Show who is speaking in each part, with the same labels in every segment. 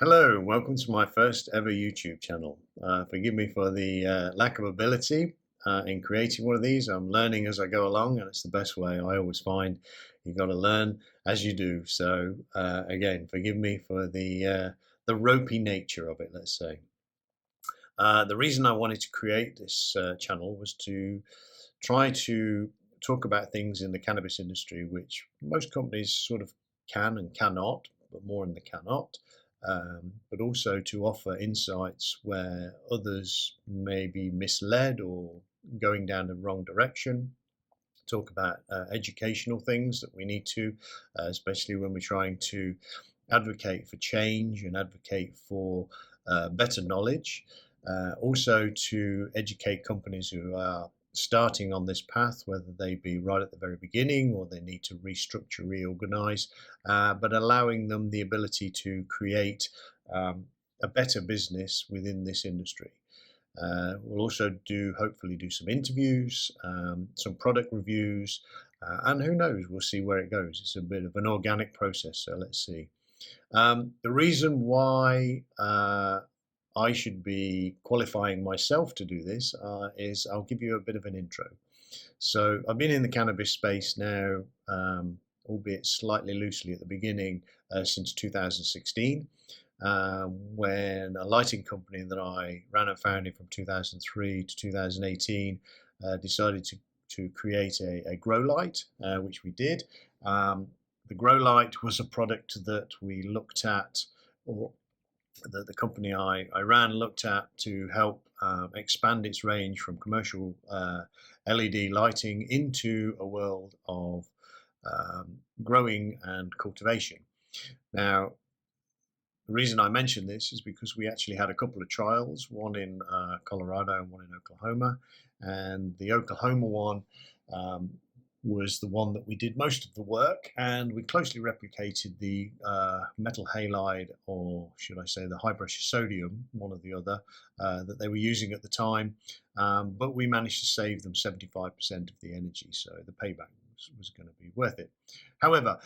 Speaker 1: Hello, welcome to my first ever YouTube channel. Forgive me for the lack of ability in creating one of these. I'm learning as I go along, and it's the best way. I always find you've got to learn as you do. So again, forgive me for the ropey nature of it. Let's say the reason I wanted to create this channel was to try to talk about things in the cannabis industry, which most companies sort of can and cannot, but more in the cannot. But also to offer insights where others may be misled or going down the wrong direction. Talk about educational things that we need to, especially when we're trying to advocate for change and advocate for better knowledge. Also, to educate companies who are starting on this path, whether they be right at the very beginning or they need to restructure, reorganize, but allowing them the ability to create a better business within this industry. We'll also hopefully do some interviews, some product reviews, and who knows, we'll see where it goes. It's a bit of an organic process, so let's see. The reason why I should be qualifying myself to do this is I'll give you a bit of an intro. So I've been in the cannabis space now, albeit slightly loosely at the beginning, since 2016, when a lighting company that I ran and founded from 2003 to 2018 decided to create a grow light, which we did. The grow light was a product that we looked at, or that the company I ran looked at to help expand its range from commercial LED lighting into a world of growing and cultivation. Now, the reason I mention this is because we actually had a couple of trials, one in Colorado and one in Oklahoma. And the Oklahoma one was the one that we did most of the work, and we closely replicated the metal halide, or should I say the high pressure sodium, one or the other, that they were using at the time. But we managed to save them 75% of the energy, so the payback was going to be worth it. However,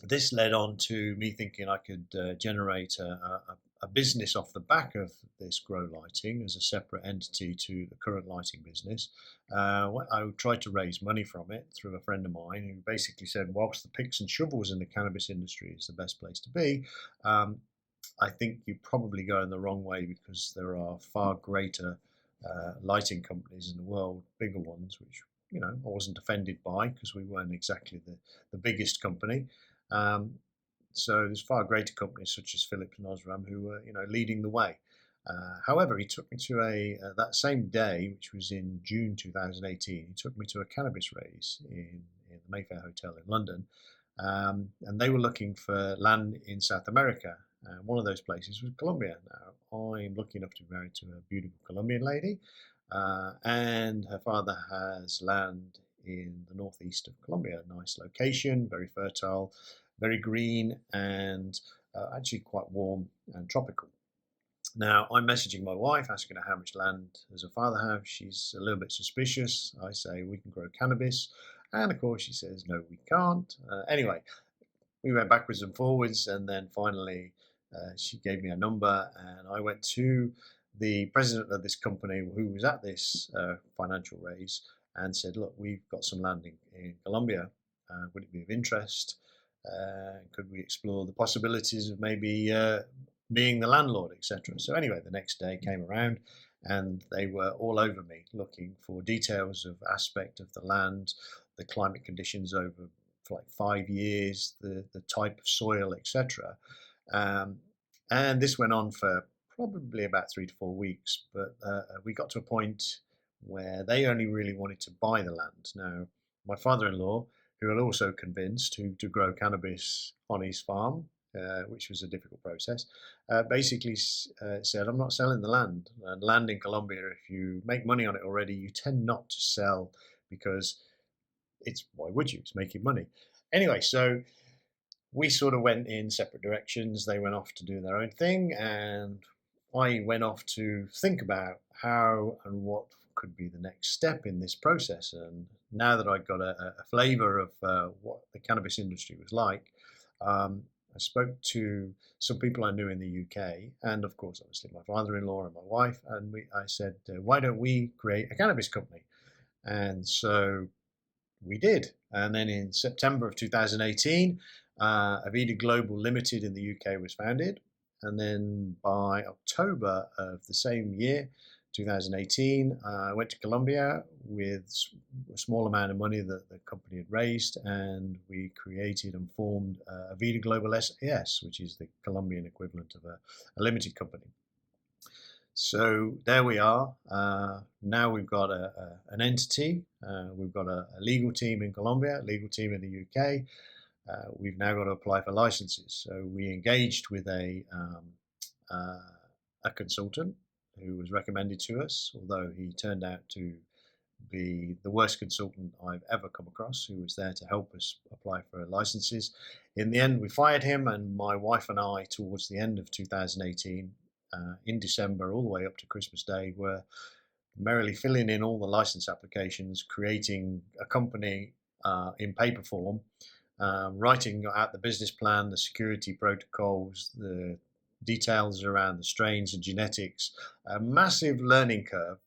Speaker 1: this led on to me thinking I could generate a business off the back of this grow lighting as a separate entity to the current lighting business. I tried to raise money from it through a friend of mine who basically said, whilst the picks and shovels in the cannabis industry is the best place to be, I think you're probably going the wrong way, because there are far greater lighting companies in the world, bigger ones, which I wasn't offended by, because we weren't exactly the biggest company. So there's far greater companies such as Philips and Osram who were, leading the way. However, he took me to that same day, which was in June 2018. He took me to a cannabis raise in the Mayfair Hotel in London, and they were looking for land in South America. One of those places was Colombia. Now, I'm lucky enough to be married to a beautiful Colombian lady, and her father has land in the northeast of Colombia. Nice location, very fertile, very green, and actually quite warm and tropical. Now, I'm messaging my wife, asking her how much land does her father have. She's a little bit suspicious. I say, we can grow cannabis. And of course, she says, no, we can't. Anyway, we went backwards and forwards, and then finally she gave me a number, and I went to the president of this company who was at this financial raise and said, look, we've got some land in Colombia. Would it be of interest? Could we explore the possibilities of maybe being the landlord, etc.? So anyway, the next day came around, and they were all over me looking for details of aspect of the land, the climate conditions over for like 5 years, the type of soil, etc. And this went on for probably about 3 to 4 weeks, but we got to a point where they only really wanted to buy the land. Now, my father-in-law, who had also convinced to grow cannabis on his farm, which was a difficult process, basically said, I'm not selling the land. And land in Colombia, if you make money on it already, you tend not to sell, because why would you? It's making money. Anyway, so we sort of went in separate directions. They went off to do their own thing, and I went off to think about how and what could be the next step in this process. And now that I got a flavour of what the cannabis industry was like, I spoke to some people I knew in the UK, and of course, obviously, my father-in-law and my wife, and I said, why don't we create a cannabis company? And so we did. And then in September of 2018, Avida Global Limited in the UK was founded. And then by October of the same year, 2018, I went to Colombia with a small amount of money that the company had raised, and we created and formed Avida Global SAS, which is the Colombian equivalent of a limited company. So there we are. Now we've got an entity. We've got a legal team in Colombia, a legal team in the UK. We've now got to apply for licenses. So we engaged with a consultant who was recommended to us, although he turned out to be the worst consultant I've ever come across, who was there to help us apply for licenses. In the end, we fired him, and my wife and I, towards the end of 2018, in December, all the way up to Christmas Day, were merrily filling in all the license applications, creating a company in paper form, writing out the business plan, the security protocols, the details around the strains and genetics, a massive learning curve,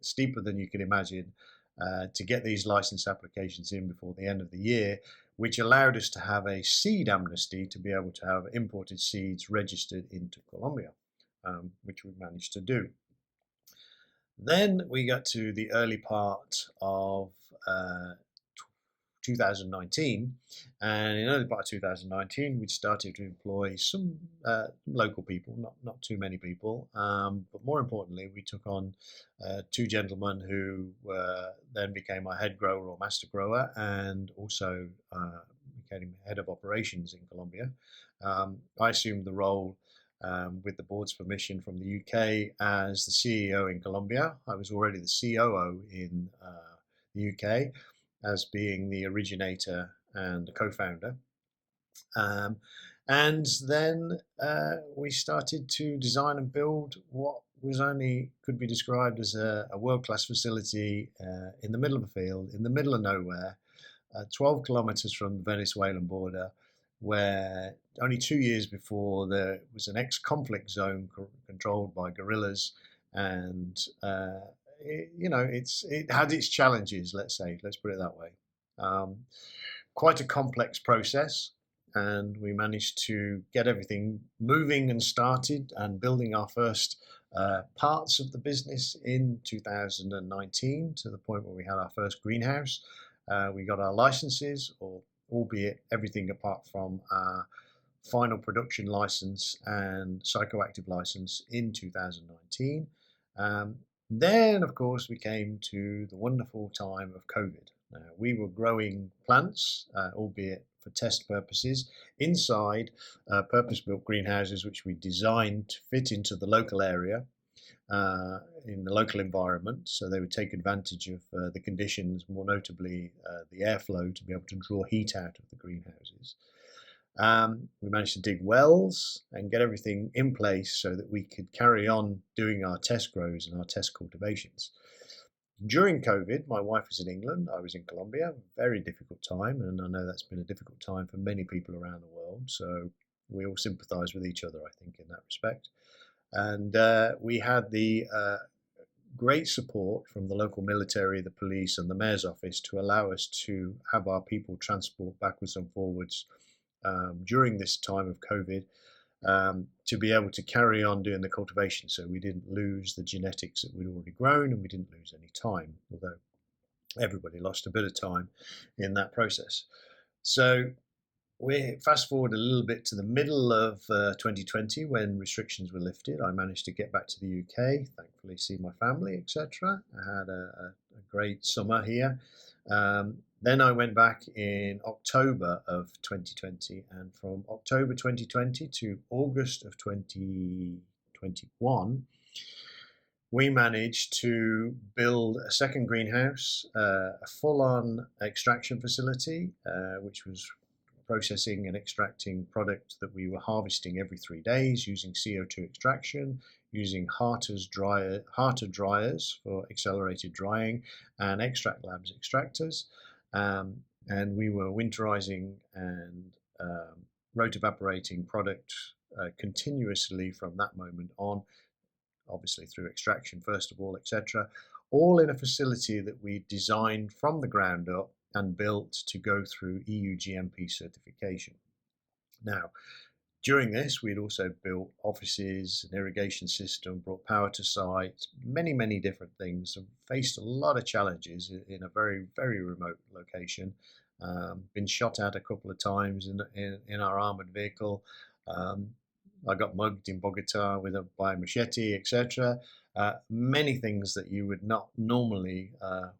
Speaker 1: steeper than you can imagine, to get these license applications in before the end of the year, which allowed us to have a seed amnesty to be able to have imported seeds registered into Colombia, which we managed to do. Then we got to the early part of 2019, and in early part of 2019 we started to employ some local people, not too many people, but more importantly we took on two gentlemen who then became our head grower or master grower, and also became head of operations in Colombia. I assumed the role, with the board's permission from the UK, as the CEO in Colombia. I was already the COO in the UK, as being the originator and the co-founder. And then we started to design and build what could be described as a world-class facility in the middle of a field, in the middle of nowhere, 12 kilometers from the Venezuelan border, where only 2 years before there was an ex-conflict zone controlled by guerrillas, and it had its challenges. Let's put it that way. Quite a complex process, and we managed to get everything moving and started and building our first parts of the business in 2019, to the point where we had our first greenhouse. We got our licenses, albeit everything apart from our final production license and psychoactive license, in 2019. Then, of course, we came to the wonderful time of COVID. We were growing plants, albeit for test purposes, inside purpose-built greenhouses, which we designed to fit into the local area, in the local environment, so they would take advantage of the conditions, more notably the airflow, to be able to draw heat out of the greenhouses. We managed to dig wells and get everything in place so that we could carry on doing our test grows and our test cultivations. During COVID, my wife was in England, I was in Colombia. Very difficult time, and I know that's been a difficult time for many people around the world, so we all sympathise with each other, I think, in that respect. And we had the great support from the local military, the police, and the mayor's office to allow us to have our people transport backwards and forwards during this time of COVID, to be able to carry on doing the cultivation. So we didn't lose the genetics that we'd already grown, and we didn't lose any time, although everybody lost a bit of time in that process. So we fast forward a little bit to the middle of 2020, when restrictions were lifted. I managed to get back to the UK, thankfully see my family, etc. I had a great summer here. Then I went back in October of 2020, and from October 2020 to August of 2021, we managed to build a second greenhouse, a full-on extraction facility, which was processing and extracting product that we were harvesting every 3 days using CO2 extraction, using Harter dryers for accelerated drying, and Extract Labs extractors. And we were winterizing and rotovaporating product continuously from that moment on, obviously through extraction first of all, etc., all in a facility that we designed from the ground up and built to go through EU GMP certification. Now, during this, we'd also built offices, an irrigation system, brought power to site, many different things, and faced a lot of challenges in a very remote location. Been shot at a couple of times in our armored vehicle. Um, I got mugged in Bogota by a machete, etc. Many things that you would not normally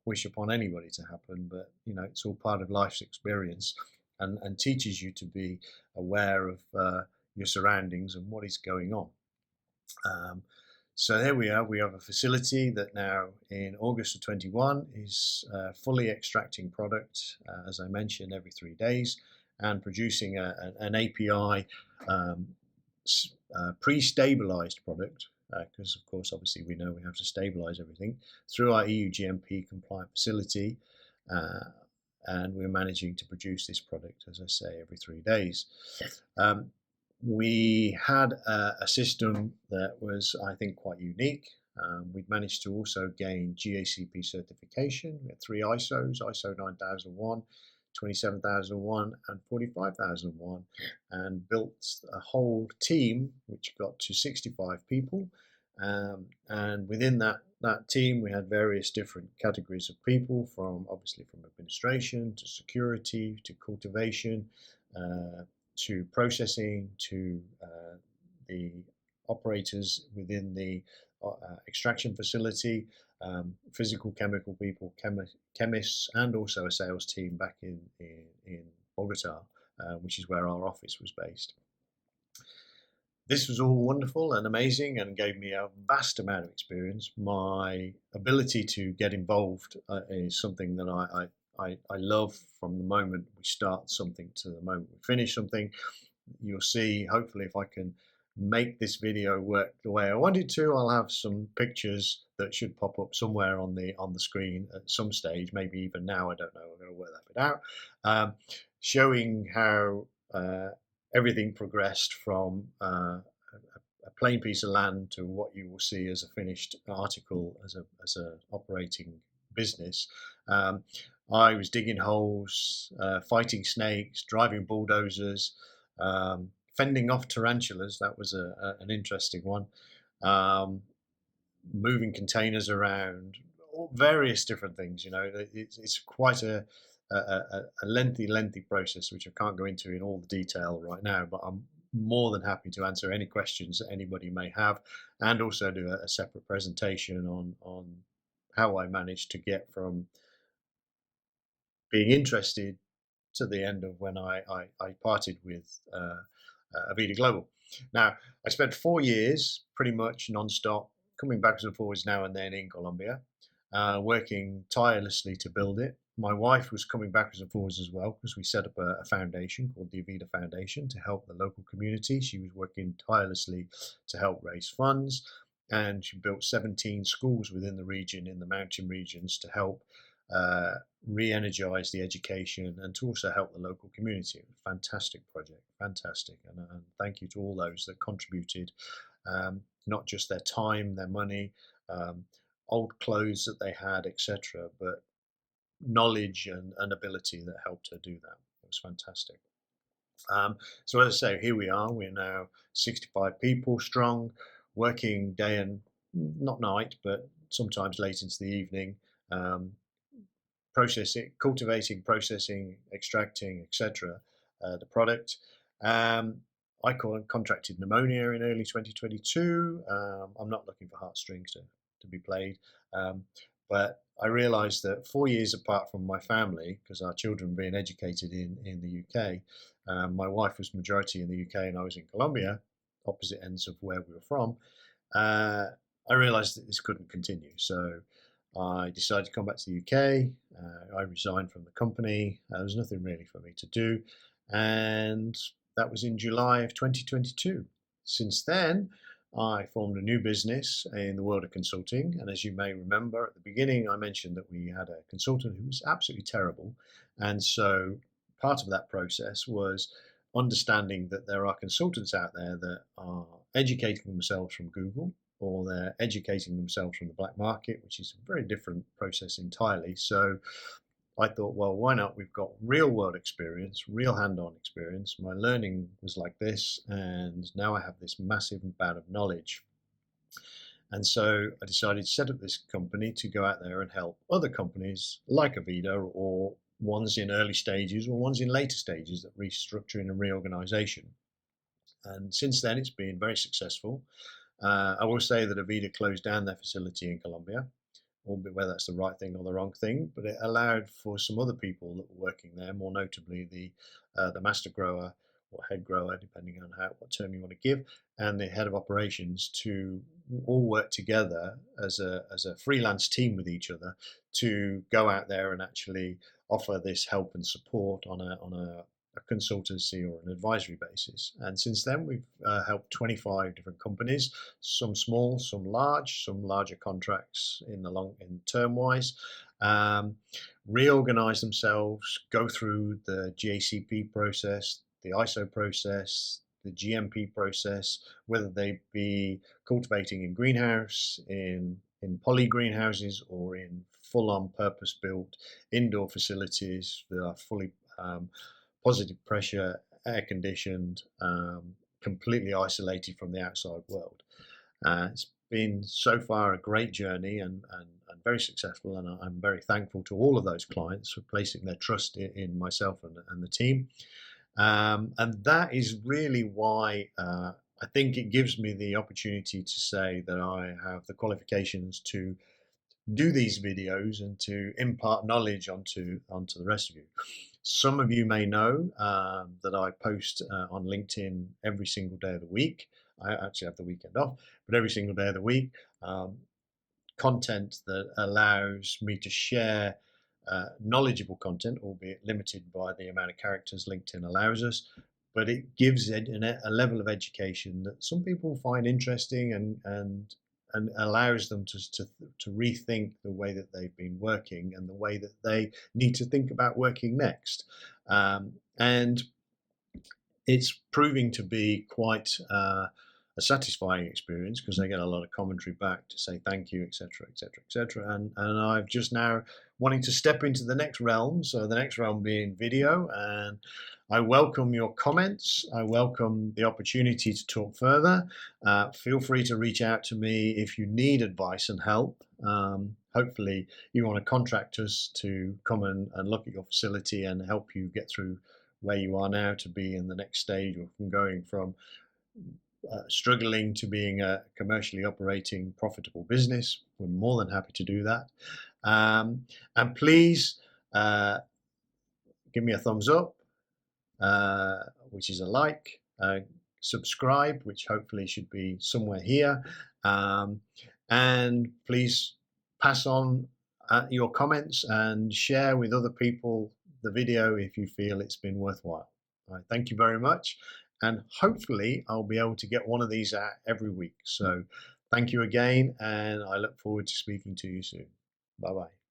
Speaker 1: wish upon anybody to happen, but it's all part of life's experience, and teaches you to be aware of your surroundings and what is going on. So here we are. We have a facility that now in August of 21 is fully extracting product, as I mentioned, every 3 days, and producing an API pre-stabilized product, because of course, obviously, we know we have to stabilize everything through our EU GMP compliant facility. And we're managing to produce this product, as I say, every 3 days. We had a system that was, I think, quite unique. We'd managed to also gain GACP certification. We had 3 ISOs, ISO 9001, 27001 and 45001, and built a whole team which got to 65 people. And within that team, we had various different categories of people, from administration to security to cultivation, to processing, to the operators within the extraction facility, physical chemical people, chemists, and also a sales team back in Bogota, which is where our office was based. This was all wonderful and amazing and gave me a vast amount of experience. My ability to get involved is something that I love from the moment we start something to the moment we finish something. You'll see, hopefully, if I can make this video work the way I want it to, I'll have some pictures that should pop up somewhere on the screen at some stage, maybe even now, I don't know, I'm going to work that bit out, showing how everything progressed from a plain piece of land to what you will see as a finished article, as a operating business. I was digging holes, fighting snakes, driving bulldozers, fending off tarantulas. That was an interesting one. Moving containers around, various different things. It's quite a lengthy process, which I can't go into in all the detail right now, but I'm more than happy to answer any questions that anybody may have, and also do a separate presentation on how I managed to get from being interested to the end of when I parted with Avida Global. Now, I spent 4 years pretty much non-stop, coming backwards and forwards now and then in Colombia, working tirelessly to build it. My wife was coming backwards and forwards as well, because we set up a foundation called the Avida Foundation to help the local community. She was working tirelessly to help raise funds, and she built 17 schools within the region, in the mountain regions, to help re-energize the education and to also help the local community. Fantastic project, fantastic, and thank you to all those that contributed, not just their time, their money, old clothes that they had, etc., but knowledge and ability that helped her do that. It was fantastic. So as I say, here we are. We're now 65 people strong, working day and not night, but sometimes late into the evening, processing, cultivating, processing, extracting, etc. The product. I contracted pneumonia in early 2022. I'm not looking for heartstrings to be played, but I realised that 4 years apart from my family, because our children were being educated in the UK, my wife was majority in the UK and I was in Colombia, opposite ends of where we were from. I realised that this couldn't continue, so I decided to come back to the UK. I resigned from the company. There was nothing really for me to do, and that was in July of 2022. Since then, I formed a new business in the world of consulting, and as you may remember at the beginning, I mentioned that we had a consultant who was absolutely terrible, and so part of that process was understanding that there are consultants out there that are educating themselves from Google, or they're educating themselves from the black market, which is a very different process entirely. So I thought, well, why not? We've got real world experience, real hand-on experience. My learning was like this, and now I have this massive amount of knowledge. And so I decided to set up this company to go out there and help other companies like Avida, or ones in early stages or ones in later stages, that restructuring and reorganization. And since then, it's been very successful. I will say that Avida closed down their facility in Colombia, albeit whether that's the right thing or the wrong thing, but it allowed for some other people that were working there, more notably the master grower or head grower, depending on what term you want to give, and the head of operations, to all work together as a freelance team with each other to go out there and actually offer this help and support on a consultancy or an advisory basis. And since then, we've helped 25 different companies, some small, some large, some larger contracts in term wise, reorganize themselves, go through the GACP process, the ISO process, the GMP process, whether they be cultivating in greenhouse, in poly greenhouses, or in full-on purpose-built indoor facilities that are fully positive pressure, air conditioned, completely isolated from the outside world. It's been so far a great journey, and very successful, and I'm very thankful to all of those clients for placing their trust in myself and the team. And that is really why I think it gives me the opportunity to say that I have the qualifications to do these videos and to impart knowledge onto the rest of you. Some of you may know that I post on LinkedIn every single day of the week. I actually have the weekend off, but every single day of the week, content that allows me to share knowledgeable content, albeit limited by the amount of characters LinkedIn allows us. But it gives a level of education that some people find interesting, and allows them to rethink the way that they've been working and the way that they need to think about working next. And it's proving to be quite a satisfying experience, because I get a lot of commentary back to say thank you, etc., etc., etc. And I've just now wanting to step into the next realm. So the next realm being video, and I welcome your comments. I welcome the opportunity to talk further. Feel free to reach out to me if you need advice and help. Hopefully you want to contract us to come and look at your facility and help you get through where you are now to be in the next stage, or from going from struggling to being a commercially operating profitable business. We're more than happy to do that. And please give me a thumbs up, which is a like, subscribe, which hopefully should be somewhere here, and please pass on your comments and share with other people the video if you feel it's been worthwhile. All right, thank you very much, and hopefully I'll be able to get one of these out every week. So thank you again, and I look forward to speaking to you soon. Bye bye.